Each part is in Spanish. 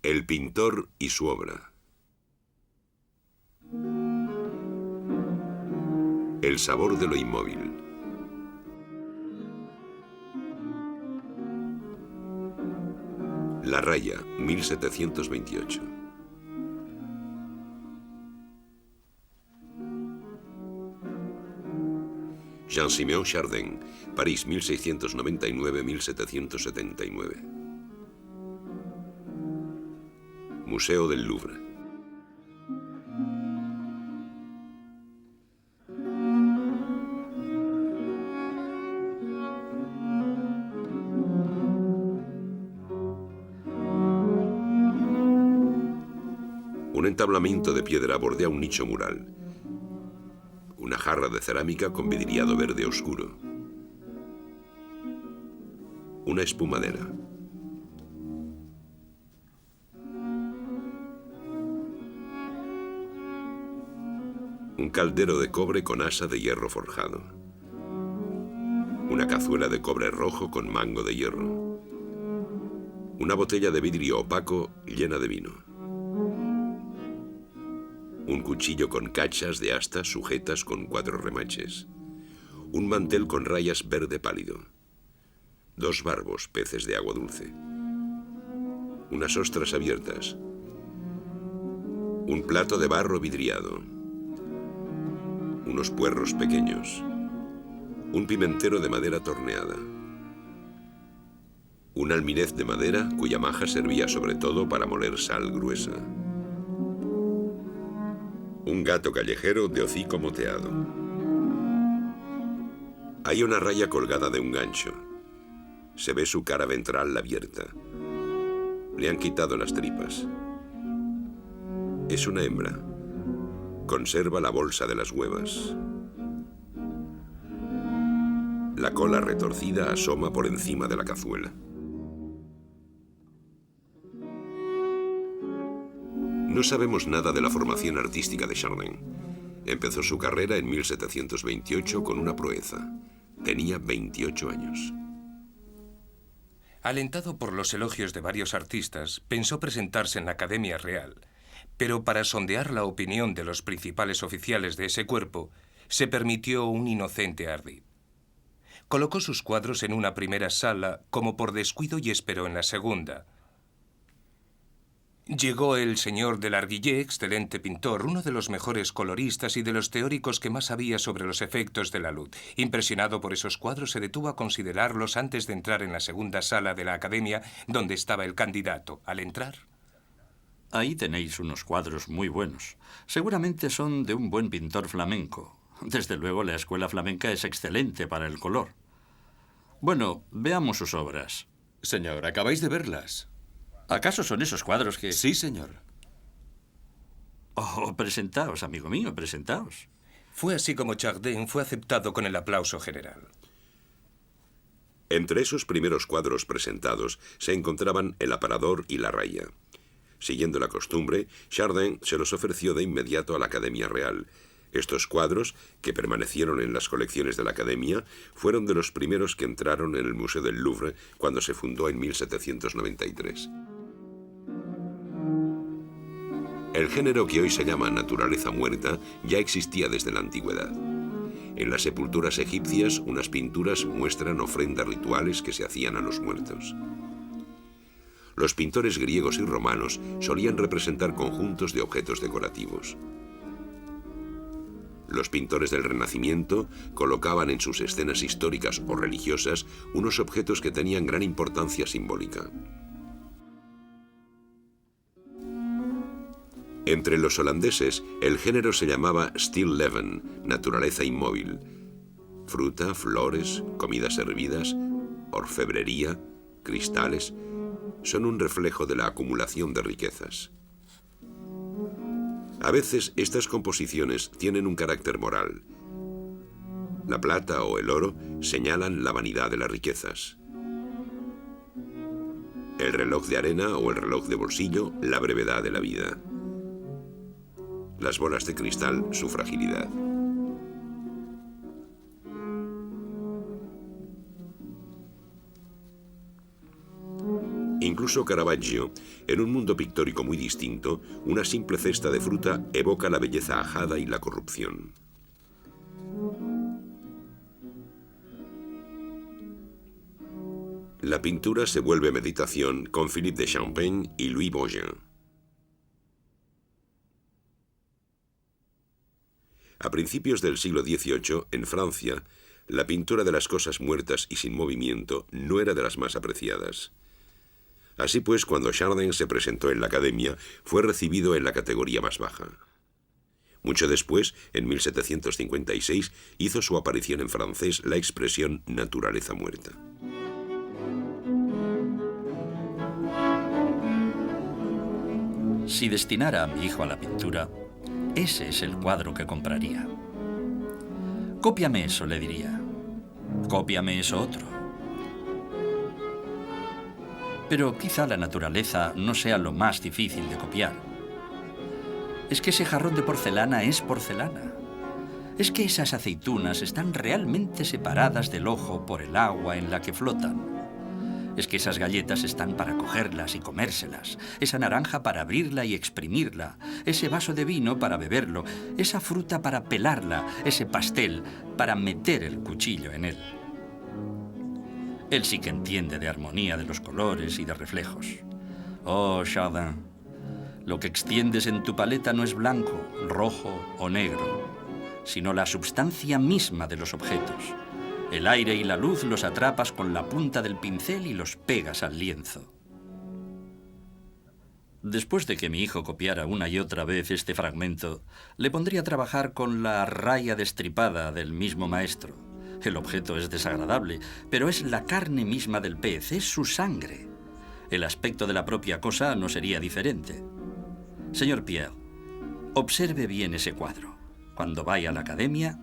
El pintor y su obra. El sabor de lo inmóvil. La Raya, 1728. Jean-Siméon Chardin, París, 1699-1779. Museo del Louvre. Un entablamiento de piedra bordea un nicho mural. Una jarra de cerámica con vidriado verde oscuro. Una espumadera. Un caldero de cobre con asa de hierro forjado. Una cazuela de cobre rojo con mango de hierro. Una botella de vidrio opaco llena de vino. Un cuchillo con cachas de asta sujetas con 4 remaches. Un mantel con rayas verde pálido. 2 barbos, peces de agua dulce. Unas ostras abiertas. Un plato de barro vidriado. Unos puerros pequeños. Un pimentero de madera torneada. Un almirez de madera cuya maja servía sobre todo para moler sal gruesa. Un gato callejero de hocico moteado. Hay una raya colgada de un gancho. Se ve su cara ventral abierta. Le han quitado las tripas. Es una hembra. Conserva la bolsa de las huevas. La cola retorcida asoma por encima de la cazuela. No sabemos nada de la formación artística de Chardin. Empezó su carrera en 1728 con una proeza. Tenía 28 años. Alentado por los elogios de varios artistas, pensó presentarse en la Academia Real, pero para sondear la opinión de los principales oficiales de ese cuerpo, se permitió un inocente ardid. Colocó sus cuadros en una primera sala como por descuido y esperó en la segunda. Llegó el señor de Larguillet, excelente pintor, uno de los mejores coloristas y de los teóricos que más sabía sobre los efectos de la luz. Impresionado por esos cuadros, se detuvo a considerarlos antes de entrar en la segunda sala de la academia, donde estaba el candidato. Al entrar... Ahí tenéis unos cuadros muy buenos. Seguramente son de un buen pintor flamenco. Desde luego, la escuela flamenca es excelente para el color. Bueno, veamos sus obras. Señor, acabáis de verlas. ¿Acaso son esos cuadros que...? Sí, señor. Oh, presentaos, amigo mío, presentaos. Fue así como Chardin fue aceptado con el aplauso general. Entre esos primeros cuadros presentados se encontraban El aparador y La Raya. Siguiendo la costumbre, Chardin se los ofreció de inmediato a la Academia Real. Estos cuadros, que permanecieron en las colecciones de la Academia, fueron de los primeros que entraron en el Museo del Louvre cuando se fundó en 1793. El género que hoy se llama naturaleza muerta ya existía desde la antigüedad. En las sepulturas egipcias, unas pinturas muestran ofrendas rituales que se hacían a los muertos. Los pintores griegos y romanos solían representar conjuntos de objetos decorativos. Los pintores del Renacimiento colocaban en sus escenas históricas o religiosas unos objetos que tenían gran importancia simbólica. Entre los holandeses, el género se llamaba still leven, naturaleza inmóvil. Fruta, flores, comidas servidas, orfebrería, cristales, son un reflejo de la acumulación de riquezas. A veces estas composiciones tienen un carácter moral. La plata o el oro señalan la vanidad de las riquezas. El reloj de arena o el reloj de bolsillo, la brevedad de la vida. Las bolas de cristal, su fragilidad. Incluso Caravaggio, en un mundo pictórico muy distinto, una simple cesta de fruta evoca la belleza ajada y la corrupción. La pintura se vuelve meditación con Philippe de Champaigne y Louis Baugin. A principios del siglo XVIII, en Francia, la pintura de las cosas muertas y sin movimiento no era de las más apreciadas. Así pues, cuando Chardin se presentó en la Academia, fue recibido en la categoría más baja. Mucho después, en 1756, hizo su aparición en francés la expresión naturaleza muerta. Si destinara a mi hijo a la pintura, ese es el cuadro que compraría. Cópiame eso, le diría. Cópiame eso otro. Pero quizá la naturaleza no sea lo más difícil de copiar. Es que ese jarrón de porcelana es porcelana. Es que esas aceitunas están realmente separadas del ojo por el agua en la que flotan. Es que esas galletas están para cogerlas y comérselas, esa naranja para abrirla y exprimirla, ese vaso de vino para beberlo, esa fruta para pelarla, ese pastel para meter el cuchillo en él. Él sí que entiende de armonía de los colores y de reflejos. Oh, Chardin, lo que extiendes en tu paleta no es blanco, rojo o negro, sino la substancia misma de los objetos. El aire y la luz los atrapas con la punta del pincel y los pegas al lienzo. Después de que mi hijo copiara una y otra vez este fragmento, le pondría a trabajar con la raya destripada del mismo maestro. El objeto es desagradable, pero es la carne misma del pez, es su sangre. El aspecto de la propia cosa no sería diferente. Señor Pierre, observe bien ese cuadro cuando vaya a la academia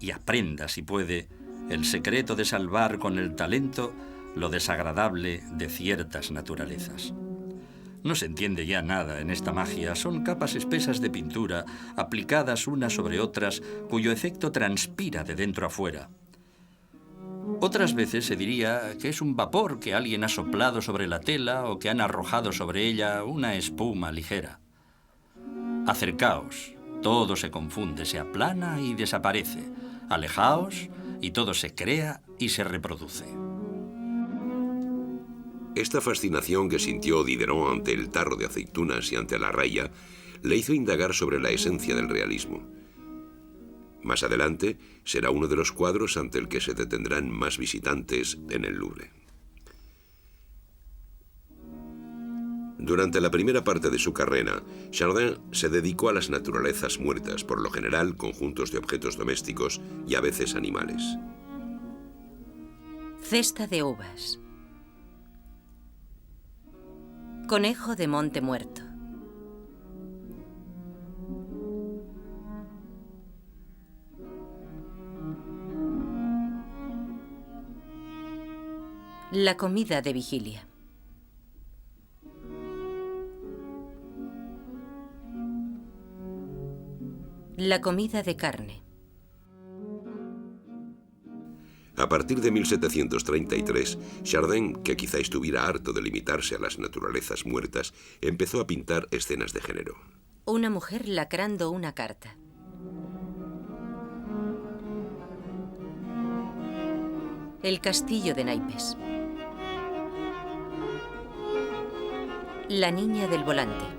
y aprenda, si puede, el secreto de salvar con el talento lo desagradable de ciertas naturalezas. No se entiende ya nada en esta magia. Son capas espesas de pintura, aplicadas unas sobre otras, cuyo efecto transpira de dentro a fuera. Otras veces se diría que es un vapor que alguien ha soplado sobre la tela o que han arrojado sobre ella una espuma ligera. Acercaos, todo se confunde, se aplana y desaparece. Alejaos y todo se crea y se reproduce. Esta fascinación que sintió Diderot ante el tarro de aceitunas y ante la raya le hizo indagar sobre la esencia del realismo. Más adelante será uno de los cuadros ante el que se detendrán más visitantes en el Louvre. Durante la primera parte de su carrera, Chardin se dedicó a las naturalezas muertas, por lo general conjuntos de objetos domésticos y a veces animales. Cesta de uvas. Conejo de monte muerto. La comida de vigilia. La comida de carne. A partir de 1733, Chardin, que quizá estuviera harto de limitarse a las naturalezas muertas, empezó a pintar escenas de género. Una mujer lacrando una carta. El castillo de naipes. La niña del volante.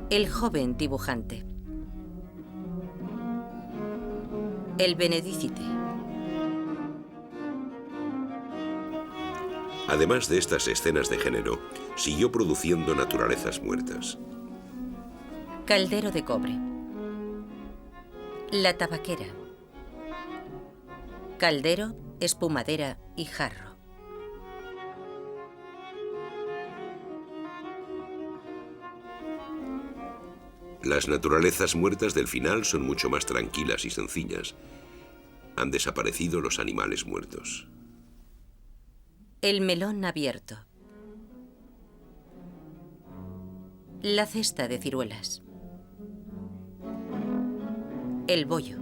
El joven dibujante. El Benedicite. Además de estas escenas de género, siguió produciendo naturalezas muertas. Caldero de cobre. La tabaquera. Caldero, espumadera y jarro. Las naturalezas muertas del final son mucho más tranquilas y sencillas. Han desaparecido los animales muertos. El melón abierto. La cesta de ciruelas. El bollo.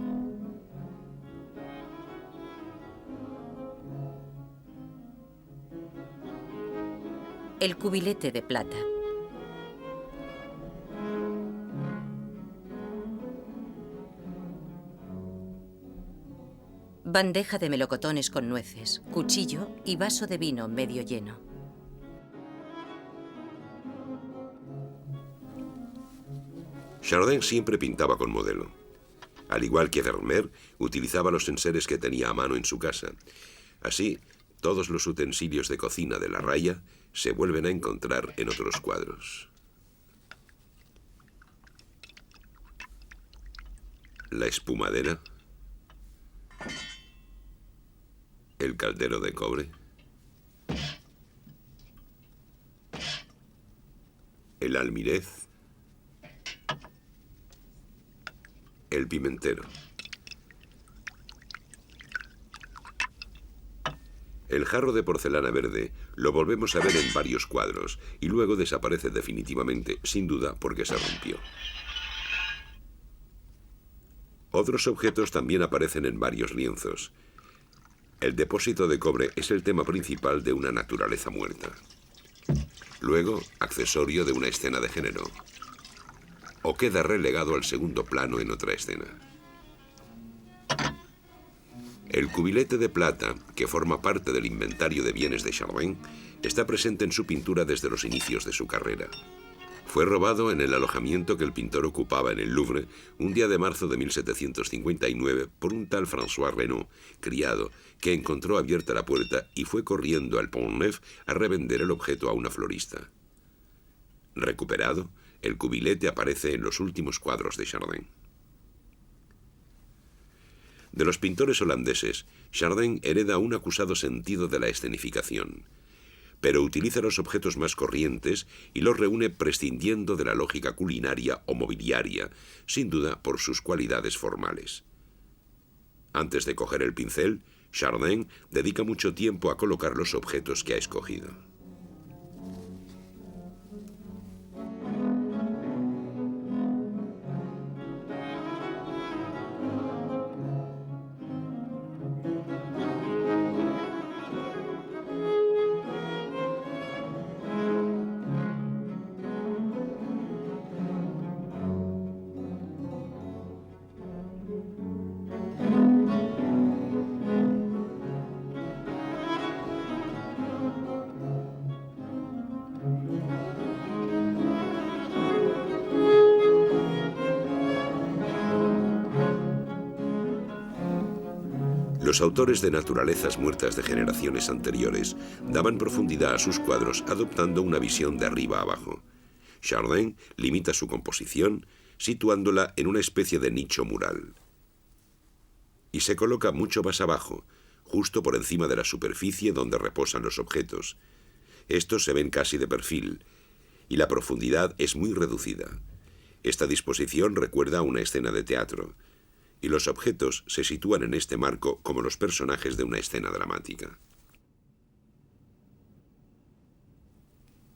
El cubilete de plata. Bandeja de melocotones con nueces, cuchillo y vaso de vino medio lleno. Chardin siempre pintaba con modelo. Al igual que Vermeer, utilizaba los enseres que tenía a mano en su casa. Así, todos los utensilios de cocina de la raya se vuelven a encontrar en otros cuadros. La espumadera. El caldero de cobre. El almirez. El pimentero. El jarro de porcelana verde lo volvemos a ver en varios cuadros y luego desaparece definitivamente, sin duda porque se rompió. Otros objetos también aparecen en varios lienzos. El depósito de cobre es el tema principal de una naturaleza muerta. Luego, accesorio de una escena de género. O queda relegado al segundo plano en otra escena. El cubilete de plata, que forma parte del inventario de bienes de Chardin, está presente en su pintura desde los inicios de su carrera. Fue robado en el alojamiento que el pintor ocupaba en el Louvre un día de marzo de 1759 por un tal François Renaud, criado, que encontró abierta la puerta y fue corriendo al Pont Neuf a revender el objeto a una florista. Recuperado, el cubilete aparece en los últimos cuadros de Chardin. De los pintores holandeses, Chardin hereda un acusado sentido de la escenificación, pero utiliza los objetos más corrientes y los reúne prescindiendo de la lógica culinaria o mobiliaria, sin duda por sus cualidades formales. Antes de coger el pincel, Chardin dedica mucho tiempo a colocar los objetos que ha escogido. Los autores de naturalezas muertas de generaciones anteriores daban profundidad a sus cuadros adoptando una visión de arriba a abajo. Chardin limita su composición situándola en una especie de nicho mural. Y se coloca mucho más abajo, justo por encima de la superficie donde reposan los objetos. Estos se ven casi de perfil, y la profundidad es muy reducida. Esta disposición recuerda a una escena de teatro, y los objetos se sitúan en este marco como los personajes de una escena dramática.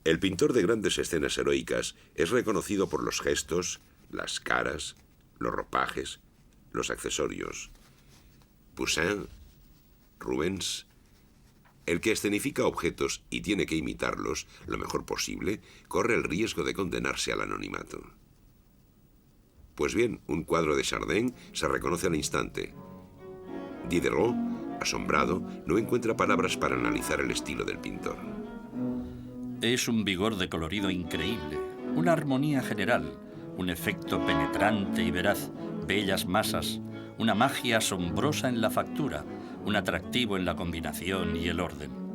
El pintor de grandes escenas heroicas es reconocido por los gestos, las caras, los ropajes, los accesorios. Poussin, Rubens. El que escenifica objetos y tiene que imitarlos lo mejor posible, corre el riesgo de condenarse al anonimato. Pues bien, un cuadro de Chardin se reconoce al instante. Diderot, asombrado, no encuentra palabras para analizar el estilo del pintor. Es un vigor de colorido increíble, una armonía general, un efecto penetrante y veraz, bellas masas, una magia asombrosa en la factura, un atractivo en la combinación y el orden.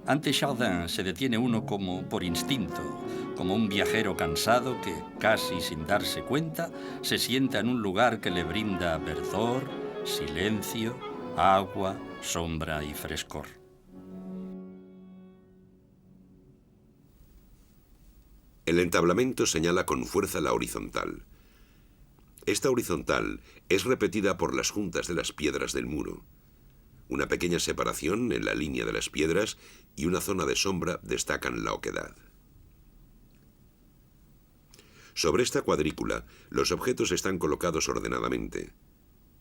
Ante Chardin se detiene uno como por instinto, como un viajero cansado que, casi sin darse cuenta, se sienta en un lugar que le brinda verdor, silencio, agua, sombra y frescor. El entablamento señala con fuerza la horizontal. Esta horizontal es repetida por las juntas de las piedras del muro. Una pequeña separación en la línea de las piedras y una zona de sombra destacan la oquedad. Sobre esta cuadrícula, los objetos están colocados ordenadamente.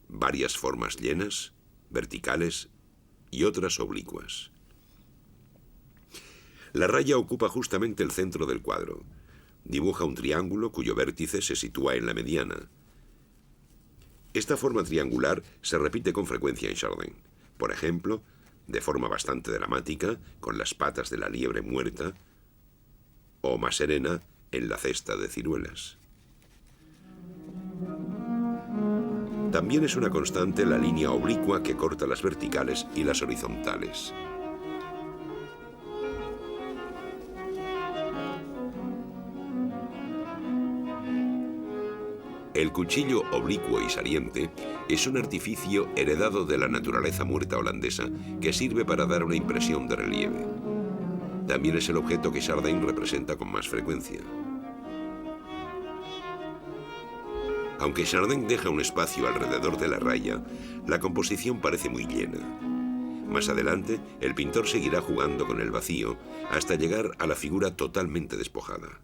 Varias formas llenas, verticales y otras oblicuas. La raya ocupa justamente el centro del cuadro. Dibuja un triángulo cuyo vértice se sitúa en la mediana. Esta forma triangular se repite con frecuencia en Chardin. Por ejemplo, de forma bastante dramática, con las patas de la liebre muerta, o más serena, en la cesta de ciruelas. También es una constante la línea oblicua que corta las verticales y las horizontales. El cuchillo oblicuo y saliente es un artificio heredado de la naturaleza muerta holandesa que sirve para dar una impresión de relieve. También es el objeto que Chardin representa con más frecuencia. Aunque Chardin deja un espacio alrededor de la raya, la composición parece muy llena. Más adelante, el pintor seguirá jugando con el vacío hasta llegar a la figura totalmente despojada.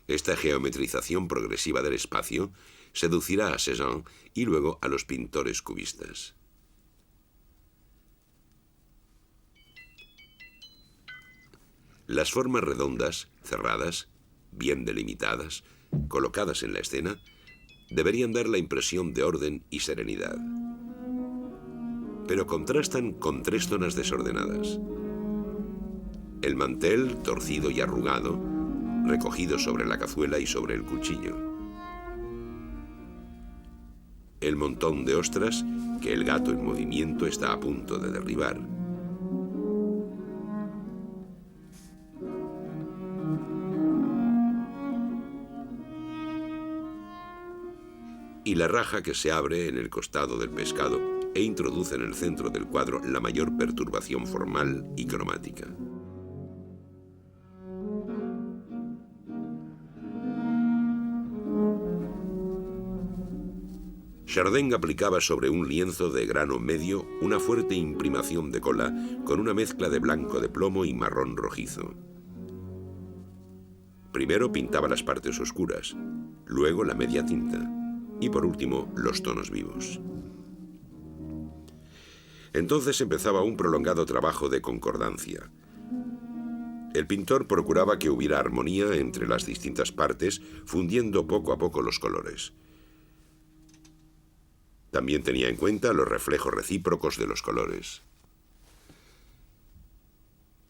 Esta geometrización progresiva del espacio seducirá a Cézanne y luego a los pintores cubistas. Las formas redondas, cerradas, bien delimitadas, colocadas en la escena, deberían dar la impresión de orden y serenidad. Pero contrastan con tres zonas desordenadas. El mantel, torcido y arrugado, recogido sobre la cazuela y sobre el cuchillo. El montón de ostras que el gato en movimiento está a punto de derribar. Y la raja que se abre en el costado del pescado e introduce en el centro del cuadro la mayor perturbación formal y cromática. Chardin aplicaba sobre un lienzo de grano medio una fuerte imprimación de cola con una mezcla de blanco de plomo y marrón rojizo. Primero pintaba las partes oscuras, luego la media tinta y por último los tonos vivos. Entonces empezaba un prolongado trabajo de concordancia. El pintor procuraba que hubiera armonía entre las distintas partes, fundiendo poco a poco los colores. También tenía en cuenta los reflejos recíprocos de los colores.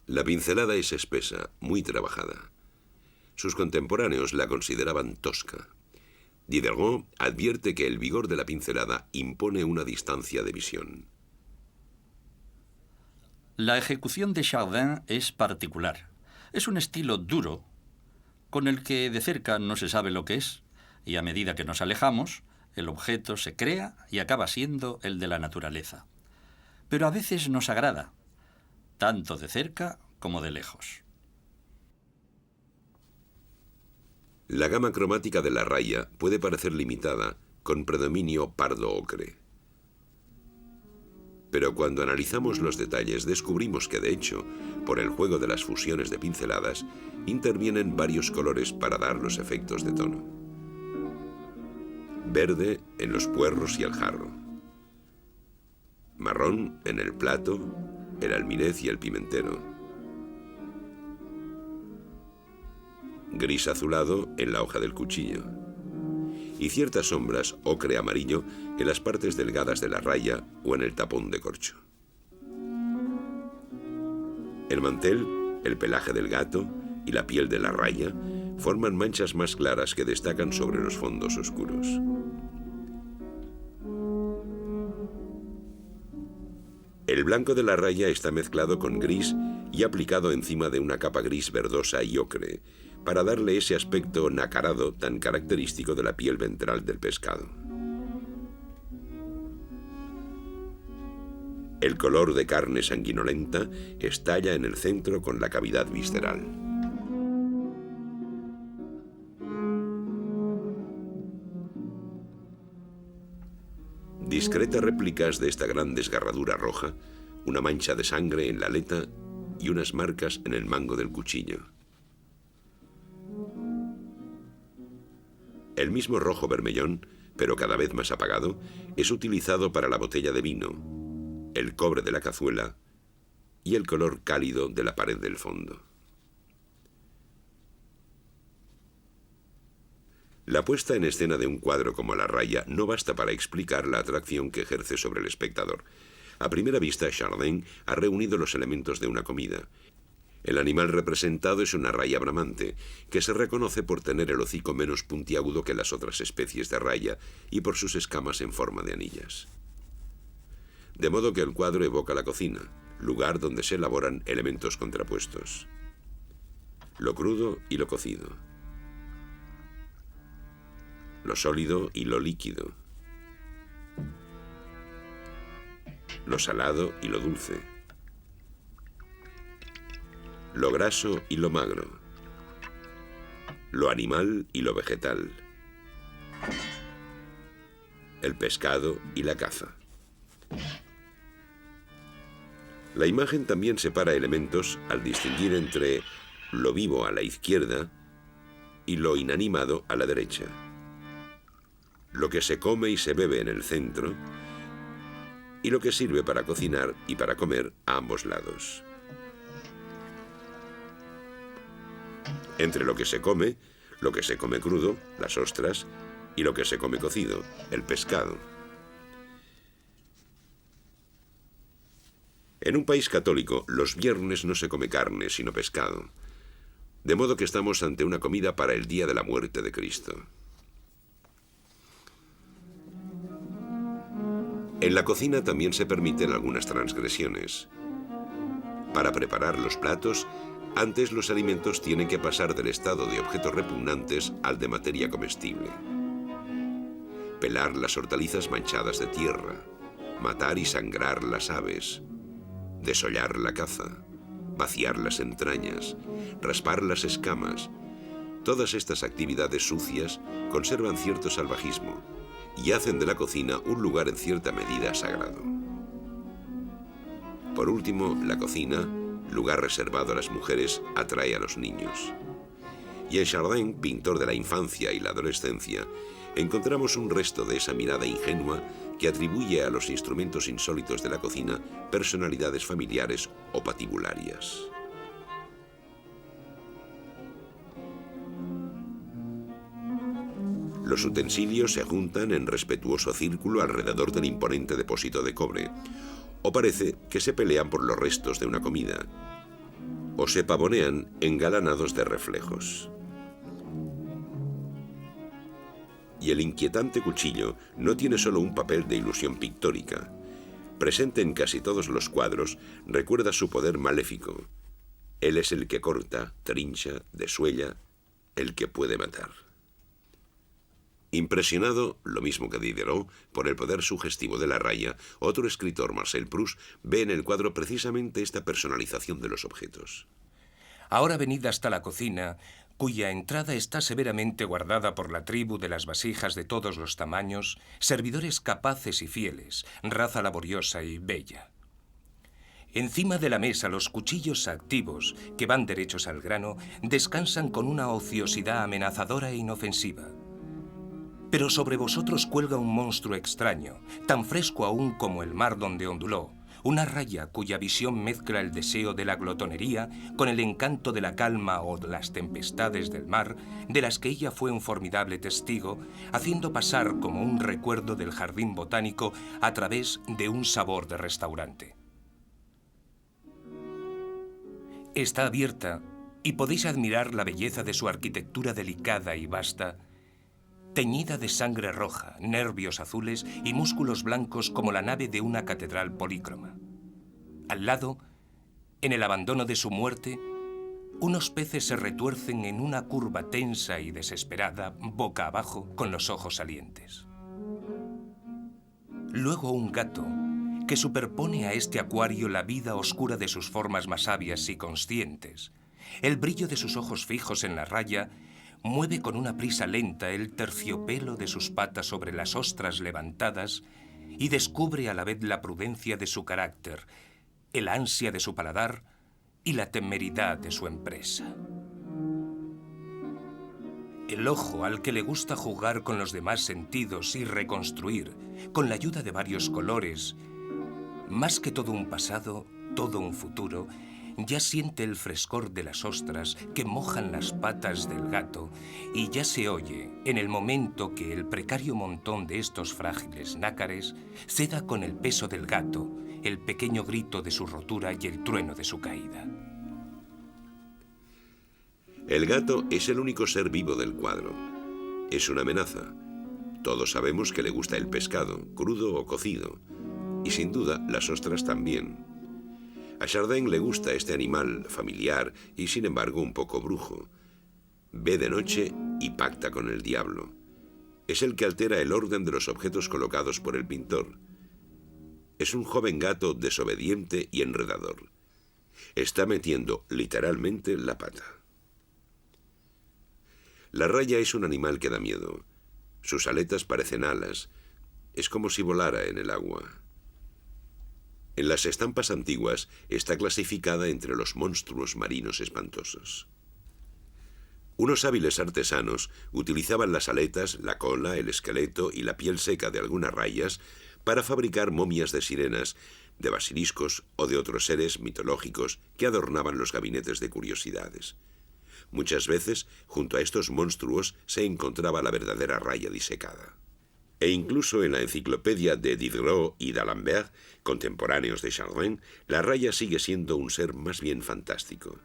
La pincelada es espesa, muy trabajada. Sus contemporáneos la consideraban tosca. Diderot advierte que el vigor de la pincelada impone una distancia de visión. La ejecución de Chardin es particular. Es un estilo duro, con el que de cerca no se sabe lo que es, y a medida que nos alejamos, el objeto se crea y acaba siendo el de la naturaleza. Pero a veces nos agrada, tanto de cerca como de lejos. La gama cromática de la raya puede parecer limitada, con predominio pardo-ocre. Pero cuando analizamos los detalles descubrimos que, de hecho, por el juego de las fusiones de pinceladas, intervienen varios colores para dar los efectos de tono. Verde en los puerros y el jarro. Marrón en el plato, el almirez y el pimentero. Gris azulado en la hoja del cuchillo. Y ciertas sombras ocre amarillo en las partes delgadas de la raya o en el tapón de corcho. El mantel, el pelaje del gato y la piel de la raya forman manchas más claras que destacan sobre los fondos oscuros. El blanco de la raya está mezclado con gris y aplicado encima de una capa gris verdosa y ocre, para darle ese aspecto nacarado tan característico de la piel ventral del pescado. El color de carne sanguinolenta estalla en el centro con la cavidad visceral. Discretas réplicas de esta gran desgarradura roja, una mancha de sangre en la aleta y unas marcas en el mango del cuchillo. El mismo rojo bermellón, pero cada vez más apagado, es utilizado para la botella de vino, el cobre de la cazuela y el color cálido de la pared del fondo. La puesta en escena de un cuadro como La raya no basta para explicar la atracción que ejerce sobre el espectador. A primera vista, Chardin ha reunido los elementos de una comida. El animal representado es una raya bramante, que se reconoce por tener el hocico menos puntiagudo que las otras especies de raya y por sus escamas en forma de anillas. De modo que el cuadro evoca la cocina, lugar donde se elaboran elementos contrapuestos: lo crudo y lo cocido, lo sólido y lo líquido, lo salado y lo dulce, lo graso y lo magro, lo animal y lo vegetal, el pescado y la caza. La imagen también separa elementos al distinguir entre lo vivo a la izquierda y lo inanimado a la derecha, lo que se come y se bebe en el centro y lo que sirve para cocinar y para comer a ambos lados. Entre lo que se come crudo, las ostras, y lo que se come cocido, el pescado. En un país católico, los viernes no se come carne, sino pescado. De modo que estamos ante una comida para el día de la muerte de Cristo. En la cocina también se permiten algunas transgresiones. Para preparar los platos, antes los alimentos tienen que pasar del estado de objetos repugnantes al de materia comestible. Pelar las hortalizas manchadas de tierra, matar y sangrar las aves, desollar la caza, vaciar las entrañas, raspar las escamas. Todas estas actividades sucias conservan cierto salvajismo y hacen de la cocina un lugar en cierta medida sagrado. Por último, la cocina, lugar reservado a las mujeres, atrae a los niños. Y en Chardin, pintor de la infancia y la adolescencia, encontramos un resto de esa mirada ingenua que atribuye a los instrumentos insólitos de la cocina personalidades familiares o patibularias. Los utensilios se juntan en respetuoso círculo alrededor del imponente depósito de cobre, o parece que se pelean por los restos de una comida, o se pavonean engalanados de reflejos. Y el inquietante cuchillo no tiene solo un papel de ilusión pictórica. Presente en casi todos los cuadros, recuerda su poder maléfico. Él es el que corta, trincha, desuella, el que puede matar. Impresionado, lo mismo que Diderot, por el poder sugestivo de la raya, otro escritor, Marcel Proust, ve en el cuadro precisamente esta personalización de los objetos. Ahora venid hasta la cocina, cuya entrada está severamente guardada por la tribu de las vasijas de todos los tamaños, servidores capaces y fieles, raza laboriosa y bella. Encima de la mesa los cuchillos activos, que van derechos al grano, descansan con una ociosidad amenazadora e inofensiva. Pero sobre vosotros cuelga un monstruo extraño, tan fresco aún como el mar donde onduló, una raya cuya visión mezcla el deseo de la glotonería con el encanto de la calma o de las tempestades del mar, de las que ella fue un formidable testigo, haciendo pasar como un recuerdo del jardín botánico a través de un sabor de restaurante. Está abierta y podéis admirar la belleza de su arquitectura delicada y vasta, teñida de sangre roja, nervios azules y músculos blancos como la nave de una catedral polícroma. Al lado, en el abandono de su muerte, unos peces se retuercen en una curva tensa y desesperada, boca abajo, con los ojos salientes. Luego un gato, que superpone a este acuario la vida oscura de sus formas más sabias y conscientes. El brillo de sus ojos fijos en la raya mueve con una prisa lenta el terciopelo de sus patas sobre las ostras levantadas y descubre a la vez la prudencia de su carácter, el ansia de su paladar y la temeridad de su empresa. El ojo, al que le gusta jugar con los demás sentidos y reconstruir, con la ayuda de varios colores, más que todo un pasado, todo un futuro, ya siente el frescor de las ostras que mojan las patas del gato y ya se oye, en el momento que el precario montón de estos frágiles nácares ceda con el peso del gato, el pequeño grito de su rotura y el trueno de su caída. El gato es el único ser vivo del cuadro. Es una amenaza. Todos sabemos que le gusta el pescado, crudo o cocido, y sin duda las ostras también. A Chardin le gusta este animal familiar y sin embargo un poco brujo. Ve de noche y pacta con el diablo. Es el que altera el orden de los objetos colocados por el pintor. Es un joven gato desobediente y enredador. Está metiendo literalmente la pata. La raya es un animal que da miedo. Sus aletas parecen alas. Es como si volara en el agua. En las estampas antiguas está clasificada entre los monstruos marinos espantosos. Unos hábiles artesanos utilizaban las aletas, la cola, el esqueleto y la piel seca de algunas rayas para fabricar momias de sirenas, de basiliscos o de otros seres mitológicos que adornaban los gabinetes de curiosidades. Muchas veces, junto a estos monstruos, se encontraba la verdadera raya disecada. E incluso en la enciclopedia de Diderot y d'Alembert, contemporáneos de Chardin, la raya sigue siendo un ser más bien fantástico.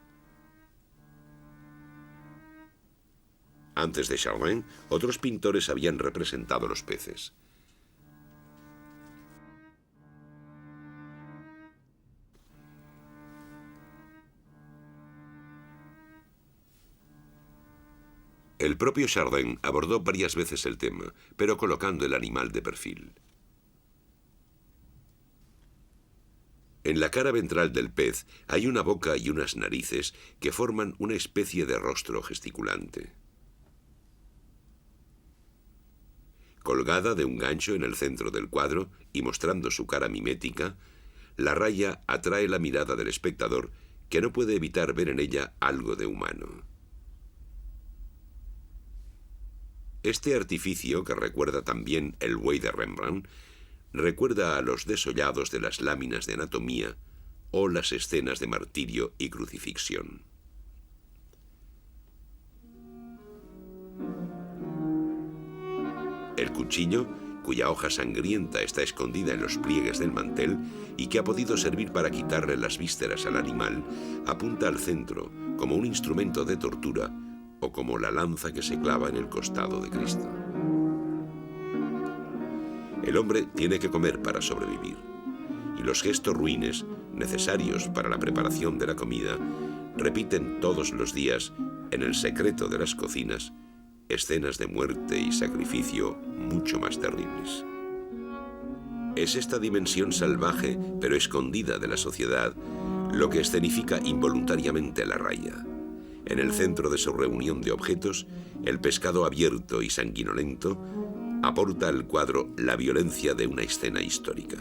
Antes de Chardin, otros pintores habían representado los peces. El propio Chardin abordó varias veces el tema, pero colocando el animal de perfil. En la cara ventral del pez hay una boca y unas narices que forman una especie de rostro gesticulante. Colgada de un gancho en el centro del cuadro y mostrando su cara mimética, la raya atrae la mirada del espectador, que no puede evitar ver en ella algo de humano. Este artificio, que recuerda también el buey de Rembrandt, recuerda a los desollados de las láminas de anatomía o las escenas de martirio y crucifixión. El cuchillo, cuya hoja sangrienta está escondida en los pliegues del mantel y que ha podido servir para quitarle las vísceras al animal, apunta al centro como un instrumento de tortura o como la lanza que se clava en el costado de Cristo. El hombre tiene que comer para sobrevivir, y los gestos ruines, necesarios para la preparación de la comida, repiten todos los días, en el secreto de las cocinas, escenas de muerte y sacrificio mucho más terribles. Es esta dimensión salvaje, pero escondida de la sociedad, lo que escenifica involuntariamente la raya. En el centro de su reunión de objetos, el pescado abierto y sanguinolento aporta al cuadro la violencia de una escena histórica.